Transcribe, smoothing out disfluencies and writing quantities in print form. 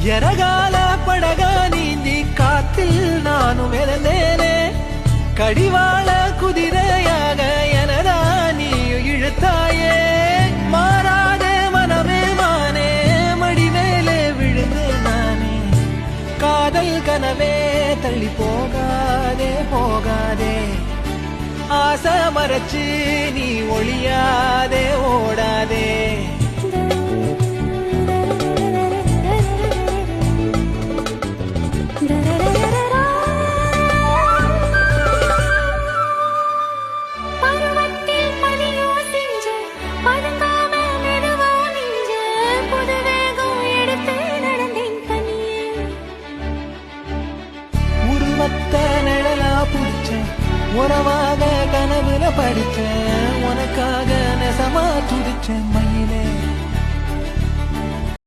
எரகால படகா நீந்தி காத்தில் நானும் மிதந்தேனே கடிவாள குதிரையாக எனதா நீ இழுத்தாயே மாறாத மனமே மானே மடி மேலே விழுந்து நானே காதல் கனவே தள்ளி போகாதே போகாதே ஆசை மறைச்சு நீ ஒளியாதே ஓடாதே நிழலா புடிச்ச உறவாக கனவுல படிச்ச உனக்காக நெசமா துடிச்ச மைய